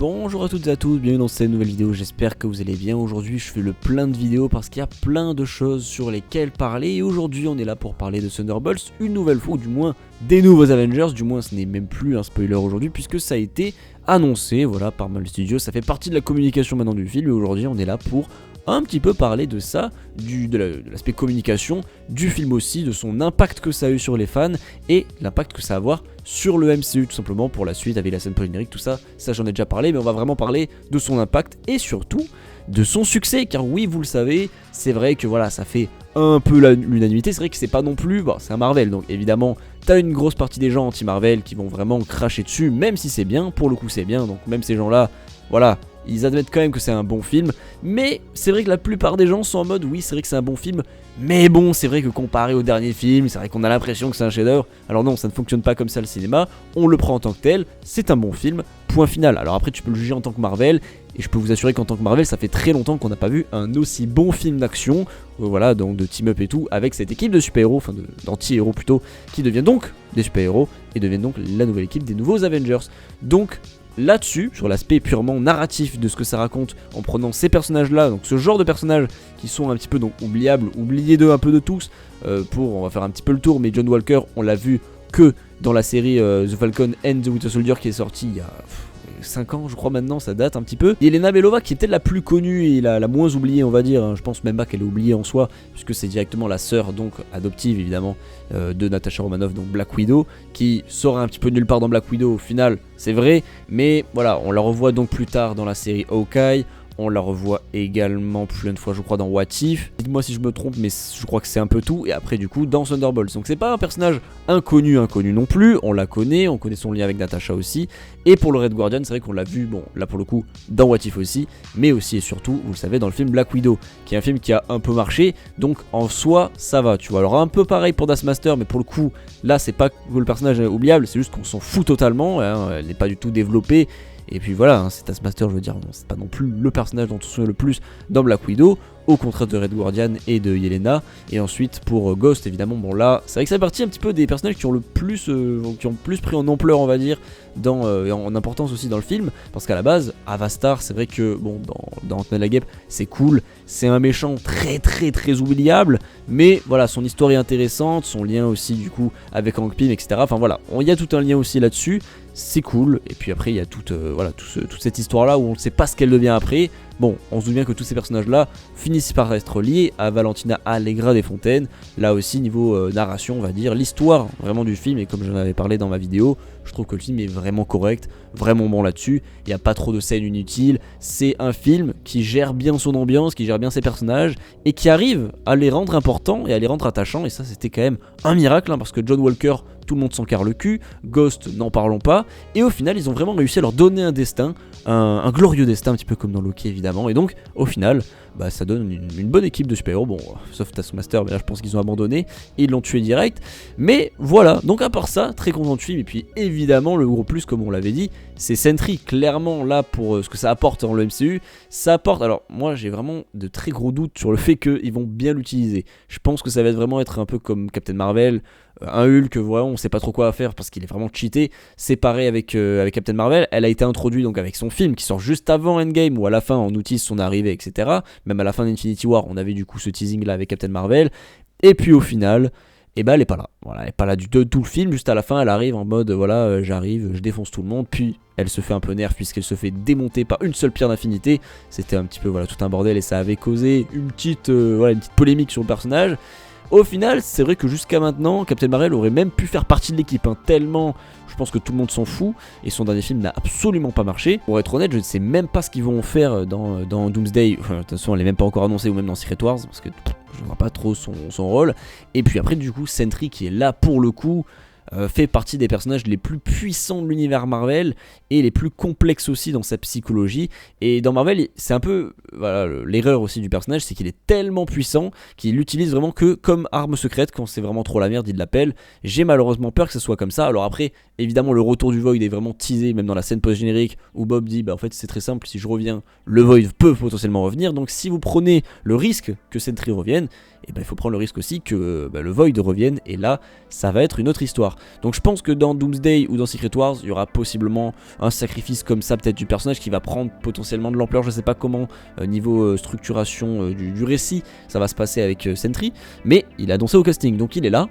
Bonjour à toutes et à tous, bienvenue dans cette nouvelle vidéo, j'espère que vous allez bien. Aujourd'hui je fais le plein de vidéos parce qu'il y a plein de choses sur lesquelles parler. Et aujourd'hui on est là pour parler de Thunderbolts une nouvelle fois, ou du moins des nouveaux Avengers. Du moins ce n'est même plus un spoiler aujourd'hui puisque ça a été annoncé, voilà, par Marvel Studios. Ça fait partie de la communication maintenant du film et aujourd'hui on est là pour un petit peu parler de ça, de l'aspect communication du film aussi, de son impact que ça a eu sur les fans et l'impact que ça va avoir sur le MCU tout simplement pour la suite avec la scène post-générique, tout ça j'en ai déjà parlé, mais on va vraiment parler de son impact et surtout de son succès, car oui, vous le savez, c'est vrai que voilà, ça fait un peu l'unanimité. C'est vrai que c'est pas non plus, bon, c'est un Marvel, donc évidemment t'as une grosse partie des gens anti-Marvel qui vont vraiment cracher dessus, même si c'est bien, pour le coup c'est bien, donc même ces gens là, voilà, ils admettent quand même que c'est un bon film, mais c'est vrai que la plupart des gens sont en mode oui, c'est vrai que c'est un bon film, mais bon, c'est vrai que comparé au dernier film, c'est vrai qu'on a l'impression que c'est un chef-d'œuvre. Alors non, ça ne fonctionne pas comme ça le cinéma, on le prend en tant que tel, c'est un bon film, point final. Alors après tu peux le juger en tant que Marvel, et je peux vous assurer qu'en tant que Marvel, ça fait très longtemps qu'on n'a pas vu un aussi bon film d'action, voilà, donc de team-up et tout, avec cette équipe de super-héros, enfin d'anti-héros plutôt, qui deviennent donc des super-héros, et deviennent donc la nouvelle équipe des nouveaux Avengers. Donc là-dessus, sur l'aspect purement narratif de ce que ça raconte, en prenant ces personnages-là, donc ce genre de personnages qui sont un petit peu donc oubliables, oubliés d'eux un peu de tous, on va faire un petit peu le tour, mais John Walker, on l'a vu que dans la série The Falcon and the Winter Soldier qui est sortie il y a 5 ans je crois maintenant, ça date un petit peu. Et Yelena Belova qui est peut-être la plus connue et la moins oubliée on va dire, hein. Je pense même pas qu'elle est oubliée en soi, puisque c'est directement la sœur donc adoptive évidemment de Natasha Romanoff, donc Black Widow, qui sort un petit peu nulle part dans Black Widow au final, c'est vrai, mais voilà, on la revoit donc plus tard dans la série Hawkeye. On la revoit également plus d'une fois je crois dans What If. Dites-moi si je me trompe, mais je crois que c'est un peu tout. Et après du coup dans Thunderbolts. Donc c'est pas un personnage inconnu non plus. On la connaît, on connaît son lien avec Natasha aussi. Et pour le Red Guardian, c'est vrai qu'on l'a vu, bon là pour le coup dans What If aussi, mais aussi et surtout, vous le savez, dans le film Black Widow, qui est un film qui a un peu marché. Donc en soi ça va, tu vois. Alors un peu pareil pour Taskmaster, mais pour le coup là c'est pas que le personnage est oubliable, c'est juste qu'on s'en fout totalement, hein, elle n'est pas du tout développée. Et puis voilà, hein, c'est Taskmaster, je veux dire, bon, c'est pas non plus le personnage dont on se souvient le plus dans Black Widow, au contraire de Red Guardian et de Yelena. Et ensuite pour Ghost évidemment, bon là, c'est vrai que ça fait partie un petit peu des personnages qui ont le plus, pris en ampleur on va dire, en importance aussi dans le film, parce qu'à la base, Avastar, c'est vrai que bon, dans Ant-Man and the Wasp, c'est cool, c'est un méchant très oubliable, mais voilà, son histoire est intéressante, son lien aussi du coup avec Hank Pym, etc. Enfin voilà, il y a tout un lien aussi là-dessus. C'est cool, et puis après il y a toute cette histoire là où on ne sait pas ce qu'elle devient après. Bon, on se doute bien que tous ces personnages là finissent par être liés à Valentina Allegra des Fontaines. Là aussi niveau narration on va dire, l'histoire vraiment du film, et comme j'en avais parlé dans ma vidéo, je trouve que le film est vraiment correct, vraiment bon là-dessus. Il n'y a pas trop de scènes inutiles, c'est un film qui gère bien son ambiance, qui gère bien ses personnages, et qui arrive à les rendre importants et à les rendre attachants. Et ça c'était quand même un miracle, hein, parce que John Walker, tout le monde s'en carre le cul, Ghost n'en parlons pas, et au final ils ont vraiment réussi à leur donner un destin, un glorieux destin, un petit peu comme dans Loki évidemment. Et donc au final ça donne une bonne équipe de super-héros, bon sauf Taskmaster, mais là je pense qu'ils ont abandonné et ils l'ont tué direct. Mais voilà, donc à part ça, très content du film. Et puis évidemment le gros plus, comme on l'avait dit, c'est Sentry, clairement là pour ce que ça apporte dans le MCU. Ça apporte, alors moi j'ai vraiment de très gros doutes sur le fait qu'ils vont bien l'utiliser. Je pense que ça va vraiment être un peu comme Captain Marvel, un Hulk, voilà, on sait pas trop quoi faire parce qu'il est vraiment cheaté. C'est pareil avec Captain Marvel, elle a été introduite donc avec son film qui sort juste avant Endgame, où à la fin on utilise son arrivée, etc. Même à la fin d'Infinity War, on avait du coup ce teasing là avec Captain Marvel. Et puis au final, elle est pas là. Voilà, elle est pas là du tout le film. Juste à la fin, elle arrive en mode voilà, j'arrive, je défonce tout le monde. Puis elle se fait un peu nerf puisqu'elle se fait démonter par une seule pierre d'infinité. C'était un petit peu voilà tout un bordel et ça avait causé une petite polémique sur le personnage. Au final, c'est vrai que jusqu'à maintenant, Captain Marvel aurait même pu faire partie de l'équipe, hein, tellement je pense que tout le monde s'en fout, et son dernier film n'a absolument pas marché. Pour être honnête, je ne sais même pas ce qu'ils vont faire dans Doomsday, enfin, de toute façon elle n'est même pas encore annoncée, ou même dans Secret Wars, parce que je ne vois pas trop son rôle. Et puis après du coup, Sentry qui est là pour le coup, fait partie des personnages les plus puissants de l'univers Marvel et les plus complexes aussi dans sa psychologie. Et dans Marvel, c'est un peu l'erreur aussi du personnage, c'est qu'il est tellement puissant qu'il l'utilise vraiment que comme arme secrète. Quand c'est vraiment trop la merde, il l'appelle. J'ai malheureusement peur que ce soit comme ça. Alors après, évidemment, le retour du Void est vraiment teasé, même dans la scène post-générique où Bob dit en fait c'est très simple, si je reviens, le Void peut potentiellement revenir. Donc si vous prenez le risque que Sentry revienne, il faut prendre le risque aussi que le Void revienne, et là ça va être une autre histoire. Donc je pense que dans Doomsday ou dans Secret Wars, il y aura possiblement un sacrifice comme ça, peut-être du personnage qui va prendre potentiellement de l'ampleur. Je sais pas comment, niveau structuration du récit, ça va se passer avec Sentry, mais il a annoncé au casting, donc il est là.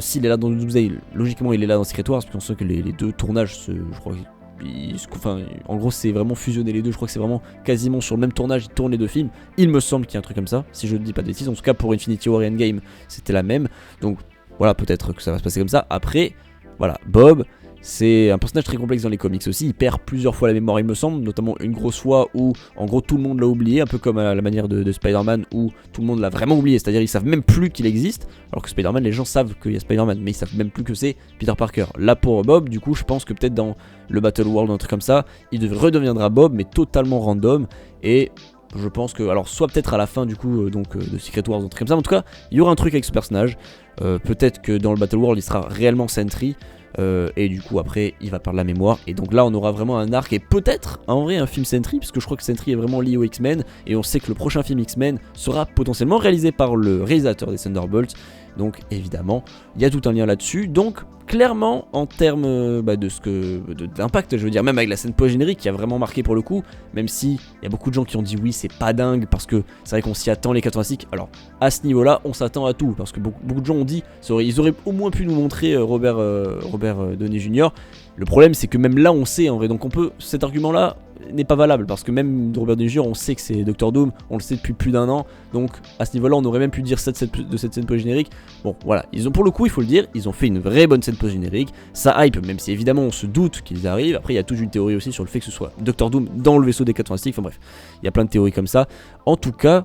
S'il est là dans Doomsday, logiquement il est là dans Secret Wars, parce qu'on sait que les deux tournages, je crois, enfin, en gros c'est vraiment fusionner les deux, je crois que c'est vraiment quasiment sur le même tournage, ils tournent les deux films, il me semble qu'il y a un truc comme ça, si je ne dis pas de bêtises, en tout cas pour Infinity War et Endgame c'était la même, donc voilà, peut-être que ça va se passer comme ça. Après, voilà, Bob, c'est un personnage très complexe dans les comics aussi, il perd plusieurs fois la mémoire il me semble, notamment une grosse fois où en gros tout le monde l'a oublié, un peu comme à la manière de Spider-Man où tout le monde l'a vraiment oublié, c'est-à-dire ils savent même plus qu'il existe, alors que Spider-Man, les gens savent qu'il y a Spider-Man, mais ils savent même plus que c'est Peter Parker. Là pour Bob, du coup je pense que peut-être dans le Battle World ou un truc comme ça, il redeviendra Bob mais totalement random, et je pense que, alors soit peut-être à la fin du coup de Secret Wars, un truc comme ça, mais en tout cas il y aura un truc avec ce personnage, peut-être que dans le Battle World il sera réellement Sentry, et du coup après il va perdre la mémoire, et donc là on aura vraiment un arc et peut-être en vrai un film Sentry, puisque je crois que Sentry est vraiment lié aux X-Men, et on sait que le prochain film X-Men sera potentiellement réalisé par le réalisateur des Thunderbolts, donc évidemment il y a tout un lien là-dessus. Donc clairement en termes d'impact, je veux dire, même avec la scène post-générique qui a vraiment marqué pour le coup, même si il y a beaucoup de gens qui ont dit oui c'est pas dingue parce que c'est vrai qu'on s'y attend les 85, alors à ce niveau là on s'attend à tout, parce que beaucoup de gens ont dit ils auraient au moins pu nous montrer Robert Downey Jr. Le problème c'est que même là on sait en vrai, donc cet argument là n'est pas valable, parce que même Robert Downey Jr. on sait que c'est Doctor Doom, on le sait depuis plus d'1 an, donc à ce niveau là on aurait même pu dire de cette scène post-générique. Bon voilà, pour le coup il faut le dire, ils ont fait une vraie bonne scène post-générique, ça hype, même si évidemment on se doute qu'ils arrivent. Après il y a toute une théorie aussi sur le fait que ce soit Doctor Doom dans le vaisseau des 86, enfin bref, il y a plein de théories comme ça. En tout cas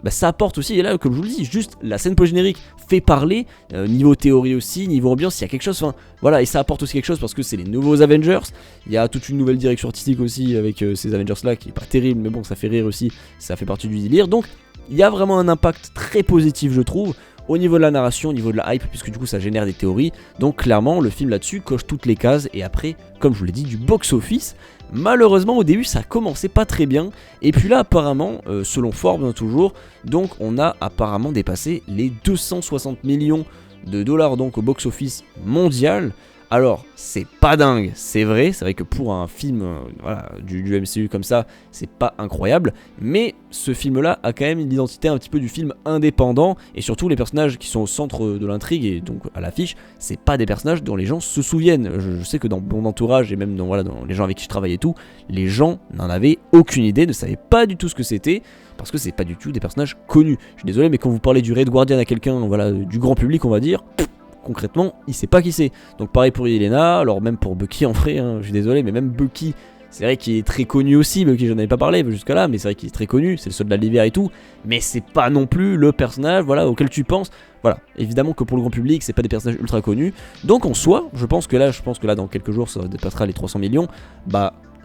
ça apporte aussi, et là comme je vous le dis, juste la scène post-générique fait parler, niveau théorie aussi, niveau ambiance, il y a quelque chose, enfin voilà, et ça apporte aussi quelque chose parce que c'est les nouveaux Avengers, il y a toute une nouvelle direction artistique aussi avec ces Avengers là qui est pas terrible, mais bon ça fait rire aussi, ça fait partie du délire, donc il y a vraiment un impact très positif je trouve, au niveau de la narration, au niveau de la hype, puisque du coup ça génère des théories. Donc clairement le film là-dessus coche toutes les cases, et après comme je vous l'ai dit, du box-office. Malheureusement au début ça commençait pas très bien, et puis là apparemment selon Forbes toujours, donc on a apparemment dépassé les 260 millions de dollars donc au box-office mondial. Alors c'est pas dingue, c'est vrai que pour un film du MCU comme ça, c'est pas incroyable, mais ce film là a quand même une identité un petit peu du film indépendant, et surtout les personnages qui sont au centre de l'intrigue et donc à l'affiche, c'est pas des personnages dont les gens se souviennent. Je sais que dans mon entourage et même dans les gens avec qui je travaille et tout, les gens n'en avaient aucune idée, ne savaient pas du tout ce que c'était, parce que c'est pas du tout des personnages connus. Je suis désolé, mais quand vous parlez du Red Guardian à quelqu'un, du grand public on va dire, concrètement, il sait pas qui c'est. Donc pareil pour Yelena, alors même pour Bucky en vrai, je suis désolé, mais même Bucky, c'est vrai qu'il est très connu aussi, Bucky j'en avais pas parlé jusqu'à là, mais c'est vrai qu'il est très connu, c'est le soldat de l'hiver et tout, mais c'est pas non plus le personnage auquel tu penses. Voilà, évidemment que pour le grand public, c'est pas des personnages ultra connus, donc en soi, je pense que là dans quelques jours ça dépassera les 300 millions,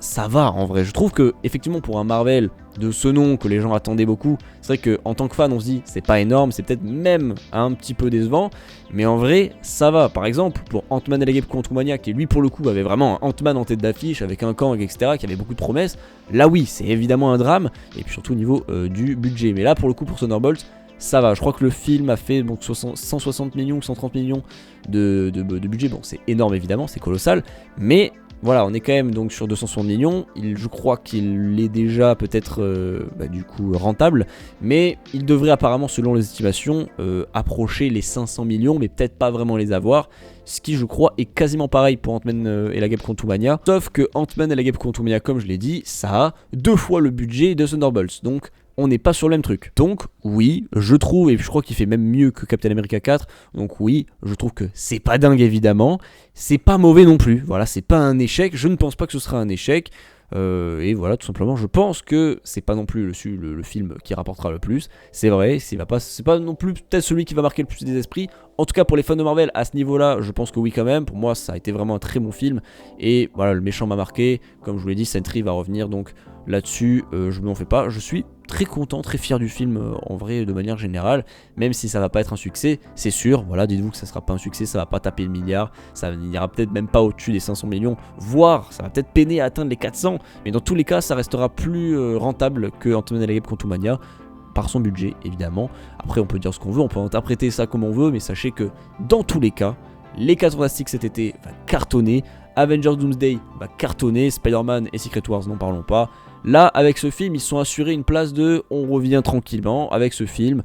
ça va en vrai. Je trouve que effectivement pour un Marvel de ce nom que les gens attendaient beaucoup, c'est vrai que en tant que fan on se dit c'est pas énorme, c'est peut-être même un petit peu décevant, mais en vrai ça va. Par exemple pour Ant-Man et la Guêpe Quantumania, qui lui pour le coup avait vraiment un Ant-Man en tête d'affiche avec un Kang etc, qui avait beaucoup de promesses, là oui c'est évidemment un drame, et puis surtout au niveau du budget, mais là pour le coup pour Thunderbolts ça va. Je crois que le film a fait 160 millions, 130 millions de budget, bon c'est énorme évidemment, c'est colossal, mais voilà, on est quand même donc sur 260 millions, je crois qu'il est déjà peut-être du coup rentable, mais il devrait apparemment selon les estimations approcher les 500 millions, mais peut-être pas vraiment les avoir, ce qui je crois est quasiment pareil pour Ant-Man et la Guêpe Quantumania, sauf que Ant-Man et la Guêpe Quantumania, comme je l'ai dit, ça a 2 fois le budget de Thunderbolts, donc on n'est pas sur le même truc. Donc oui, je trouve, et je crois qu'il fait même mieux que Captain America 4, donc oui, je trouve que c'est pas dingue évidemment, c'est pas mauvais non plus, voilà, c'est pas un échec, je ne pense pas que ce sera un échec, et voilà, tout simplement, je pense que c'est pas non plus le film qui rapportera le plus, c'est vrai, c'est pas non plus peut-être celui qui va marquer le plus des esprits, en tout cas pour les fans de Marvel, à ce niveau-là, je pense que oui quand même, pour moi ça a été vraiment un très bon film, et voilà, le méchant m'a marqué, comme je vous l'ai dit, Sentry va revenir, donc là-dessus, je m'en fais pas, je suis très content, très fier du film en vrai de manière générale, même si ça va pas être un succès, c'est sûr, voilà, dites-vous que ça sera pas un succès, ça va pas taper le milliard, ça n'ira peut-être même pas au-dessus des 500 millions, voire ça va peut-être peiner à atteindre les 400, mais dans tous les cas ça restera plus rentable que Ant-Man et la Guêpe Quantumania, par son budget évidemment. Après on peut dire ce qu'on veut, on peut interpréter ça comme on veut, mais sachez que dans tous les cas, Les 4 Fantastiques cet été va cartonner, Avengers Doomsday va cartonner, Spider-Man et Secret Wars n'en parlons pas. Là, avec ce film, ils se sont assurés une place de on revient tranquillement. Avec ce film,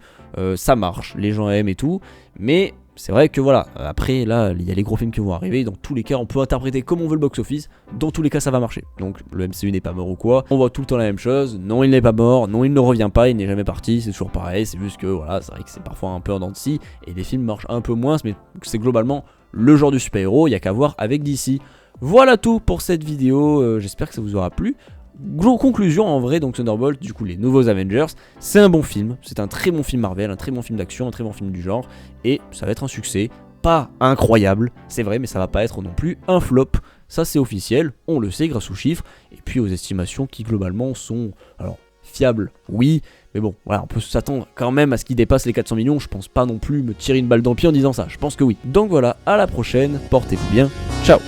ça marche, les gens aiment et tout. Mais c'est vrai que voilà, après là, il y a les gros films qui vont arriver. Dans tous les cas, on peut interpréter comme on veut le box-office. Dans tous les cas, ça va marcher. Donc le MCU n'est pas mort ou quoi. On voit tout le temps la même chose. Non, il n'est pas mort. Non, il ne revient pas. Il n'est jamais parti. C'est toujours pareil. C'est juste que voilà, c'est vrai que c'est parfois un peu en dents de scie. Et les films marchent un peu moins. Mais c'est globalement le genre du super-héros. Il n'y a qu'à voir avec DC. Voilà tout pour cette vidéo. J'espère que ça vous aura plu. Conclusion en vrai, donc Thunderbolt, du coup les nouveaux Avengers, c'est un bon film, c'est un très bon film Marvel, un très bon film d'action, un très bon film du genre, et ça va être un succès, pas incroyable, c'est vrai, mais ça va pas être non plus un flop, ça c'est officiel, on le sait grâce aux chiffres, et puis aux estimations qui globalement sont, alors fiables, oui, mais bon, voilà, on peut s'attendre quand même à ce qu'il dépasse les 400 millions, je pense pas non plus me tirer une balle dans le pied en disant ça, je pense que oui. Donc voilà, à la prochaine, portez-vous bien, ciao.